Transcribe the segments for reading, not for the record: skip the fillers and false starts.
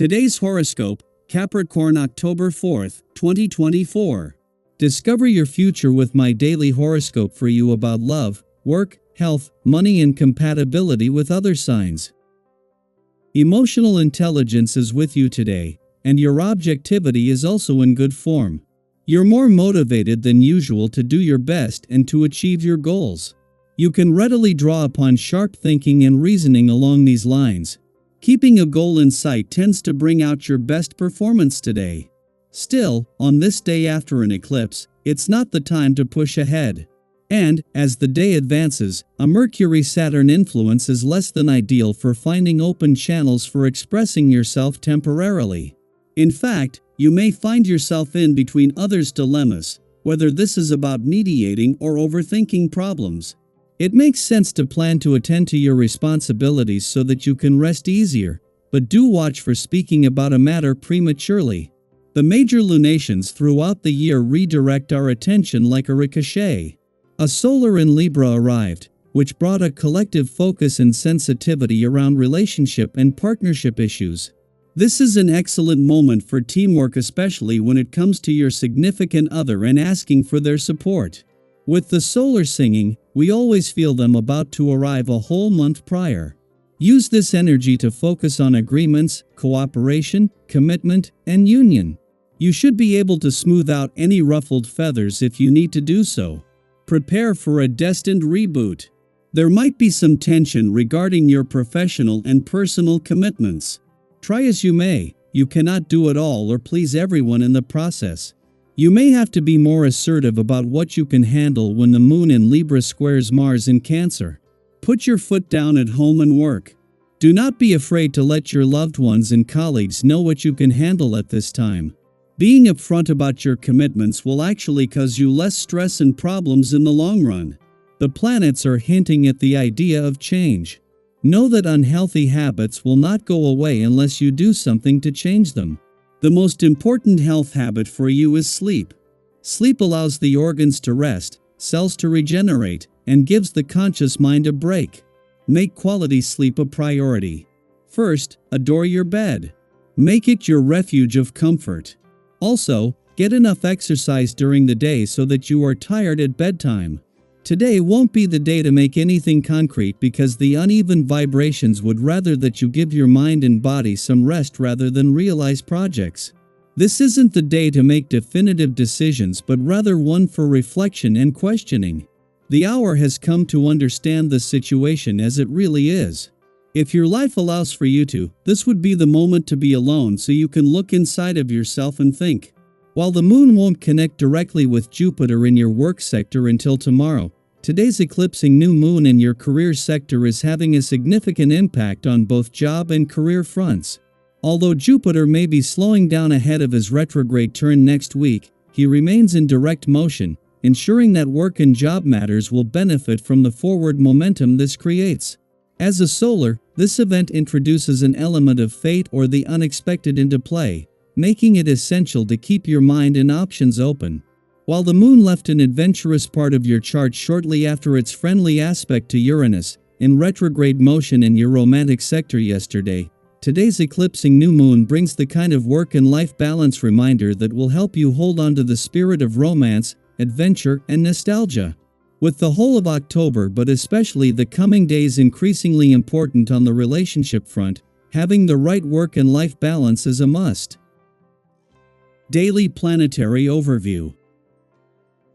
Today's horoscope, Capricorn October 4th, 2024. Discover your future with my daily horoscope for you about love, work, health, money and compatibility with other signs. Emotional intelligence is with you today, and your objectivity is also in good form. You're more motivated than usual to do your best and to achieve your goals. You can readily draw upon sharp thinking and reasoning along these lines. Keeping a goal in sight tends to bring out your best performance today. Still, on this day after an eclipse, it's not the time to push ahead. And, as the day advances, a Mercury-Saturn influence is less than ideal for finding open channels for expressing yourself temporarily. In fact, you may find yourself in between others' dilemmas, whether this is about mediating or overthinking problems. It makes sense to plan to attend to your responsibilities so that you can rest easier, but do watch for speaking about a matter prematurely. The major lunations throughout the year redirect our attention like a ricochet. A solar in Libra arrived, which brought a collective focus and sensitivity around relationship and partnership issues. This is an excellent moment for teamwork, especially when it comes to your significant other and asking for their support. With the solar singing, we always feel them about to arrive a whole month prior. Use this energy to focus on agreements, cooperation, commitment, and union. You should be able to smooth out any ruffled feathers if you need to do so. Prepare for a destined reboot. There might be some tension regarding your professional and personal commitments. Try as you may, you cannot do it all or please everyone in the process. You may have to be more assertive about what you can handle when the moon in Libra squares Mars in Cancer. Put your foot down at home and work. Do not be afraid to let your loved ones and colleagues know what you can handle at this time. Being upfront about your commitments will actually cause you less stress and problems in the long run. The planets are hinting at the idea of change. Know that unhealthy habits will not go away unless you do something to change them. The most important health habit for you is sleep. Sleep allows the organs to rest, cells to regenerate, and gives the conscious mind a break. Make quality sleep a priority. First, adore your bed. Make it your refuge of comfort. Also, get enough exercise during the day so that you are tired at bedtime. Today won't be the day to make anything concrete because the uneven vibrations would rather that you give your mind and body some rest rather than realize projects. This isn't the day to make definitive decisions but rather one for reflection and questioning. The hour has come to understand the situation as it really is. If your life allows for you to, this would be the moment to be alone so you can look inside of yourself and think. While the moon won't connect directly with Jupiter in your work sector until tomorrow, today's eclipsing new moon in your career sector is having a significant impact on both job and career fronts. Although Jupiter may be slowing down ahead of his retrograde turn next week, he remains in direct motion, ensuring that work and job matters will benefit from the forward momentum this creates. As a solar, this event introduces an element of fate or the unexpected into play, making it essential to keep your mind and options open. While the moon left an adventurous part of your chart shortly after its friendly aspect to Uranus, in retrograde motion in your romantic sector yesterday, today's eclipsing new moon brings the kind of work and life balance reminder that will help you hold on to the spirit of romance, adventure, and nostalgia. With the whole of October but especially the coming days increasingly important on the relationship front, having the right work and life balance is a must. Daily Planetary Overview.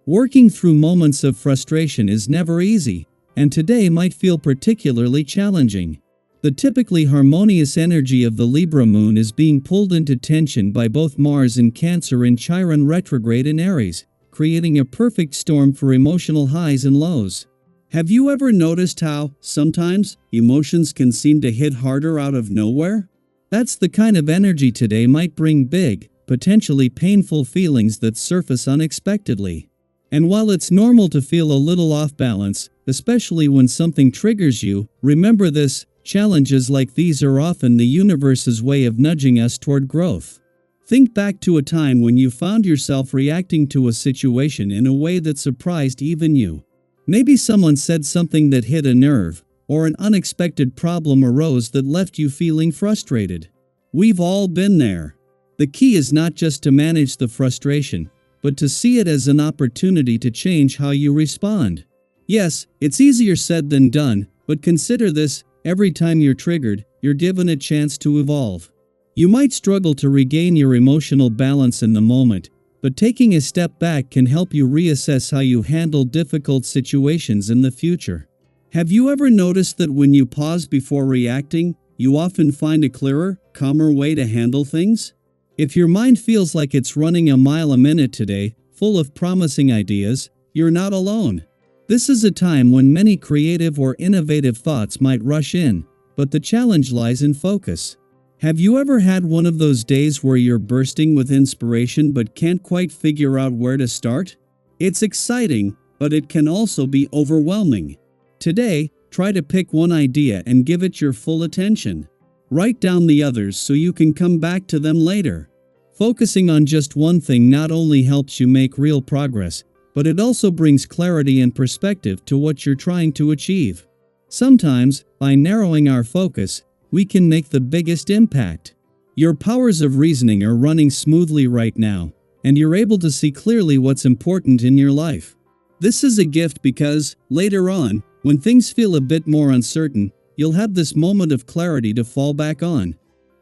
Working through moments of frustration is never easy, and today might feel particularly challenging. The typically harmonious energy of the Libra moon is being pulled into tension by both Mars in Cancer and Chiron retrograde in Aries, creating a perfect storm for emotional highs and lows. Have you ever noticed how, sometimes, emotions can seem to hit harder out of nowhere? That's the kind of energy today might bring big, potentially painful feelings that surface unexpectedly. And while it's normal to feel a little off balance, especially when something triggers you, remember this: challenges like these are often the universe's way of nudging us toward growth. Think back to a time when you found yourself reacting to a situation in a way that surprised even you. Maybe someone said something that hit a nerve, or an unexpected problem arose that left you feeling frustrated. We've all been there. The key is not just to manage the frustration, but to see it as an opportunity to change how you respond. Yes, it's easier said than done, but consider this: every time you're triggered, you're given a chance to evolve. You might struggle to regain your emotional balance in the moment, but taking a step back can help you reassess how you handle difficult situations in the future. Have you ever noticed that when you pause before reacting, you often find a clearer, calmer way to handle things? If your mind feels like it's running a mile a minute today, full of promising ideas, you're not alone. This is a time when many creative or innovative thoughts might rush in, but the challenge lies in focus. Have you ever had one of those days where you're bursting with inspiration but can't quite figure out where to start? It's exciting, but it can also be overwhelming. Today, try to pick one idea and give it your full attention. Write down the others so you can come back to them later. Focusing on just one thing not only helps you make real progress, but it also brings clarity and perspective to what you're trying to achieve. Sometimes, by narrowing our focus, we can make the biggest impact. Your powers of reasoning are running smoothly right now, and you're able to see clearly what's important in your life. This is a gift because, later on, when things feel a bit more uncertain, you'll have this moment of clarity to fall back on.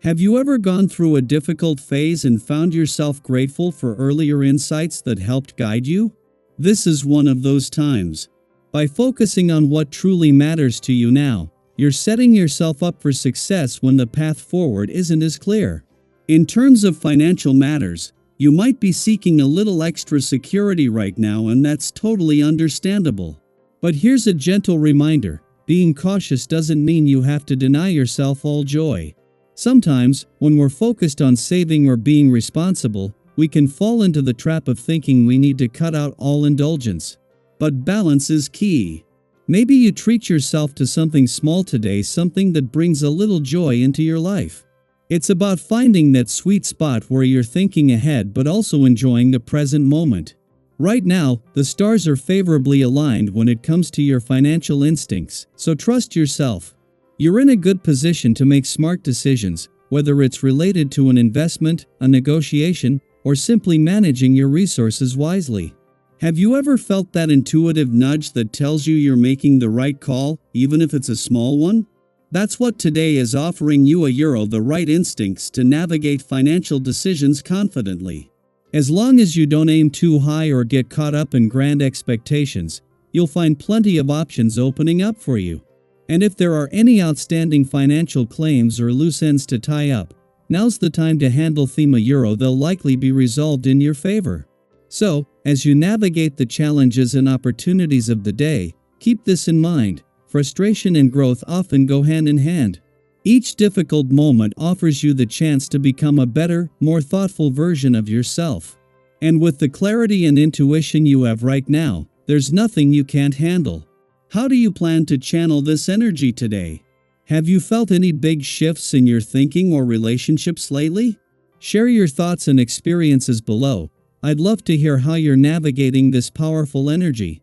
Have you ever gone through a difficult phase and found yourself grateful for earlier insights that helped guide you? This is one of those times. By focusing on what truly matters to you now, you're setting yourself up for success when the path forward isn't as clear. In terms of financial matters, you might be seeking a little extra security right now, and that's totally understandable. But here's a gentle reminder: being cautious doesn't mean you have to deny yourself all joy. Sometimes, when we're focused on saving or being responsible, we can fall into the trap of thinking we need to cut out all indulgence. But balance is key. Maybe you treat yourself to something small today, something that brings a little joy into your life. It's about finding that sweet spot where you're thinking ahead but also enjoying the present moment. Right now, the stars are favorably aligned when it comes to your financial instincts, so trust yourself. You're in a good position to make smart decisions, whether it's related to an investment, a negotiation, or simply managing your resources wisely. Have you ever felt that intuitive nudge that tells you you're making the right call, even if it's a small one? That's what today is offering you, the right instincts to navigate financial decisions confidently. As long as you don't aim too high or get caught up in grand expectations, you'll find plenty of options opening up for you. And if there are any outstanding financial claims or loose ends to tie up, now's the time to handle them. They'll likely be resolved in your favor. So, as you navigate the challenges and opportunities of the day, keep this in mind: frustration and growth often go hand in hand. Each difficult moment offers you the chance to become a better, more thoughtful version of yourself. And with the clarity and intuition you have right now, there's nothing you can't handle. How do you plan to channel this energy today? Have you felt any big shifts in your thinking or relationships lately? Share your thoughts and experiences below. I'd love to hear how you're navigating this powerful energy.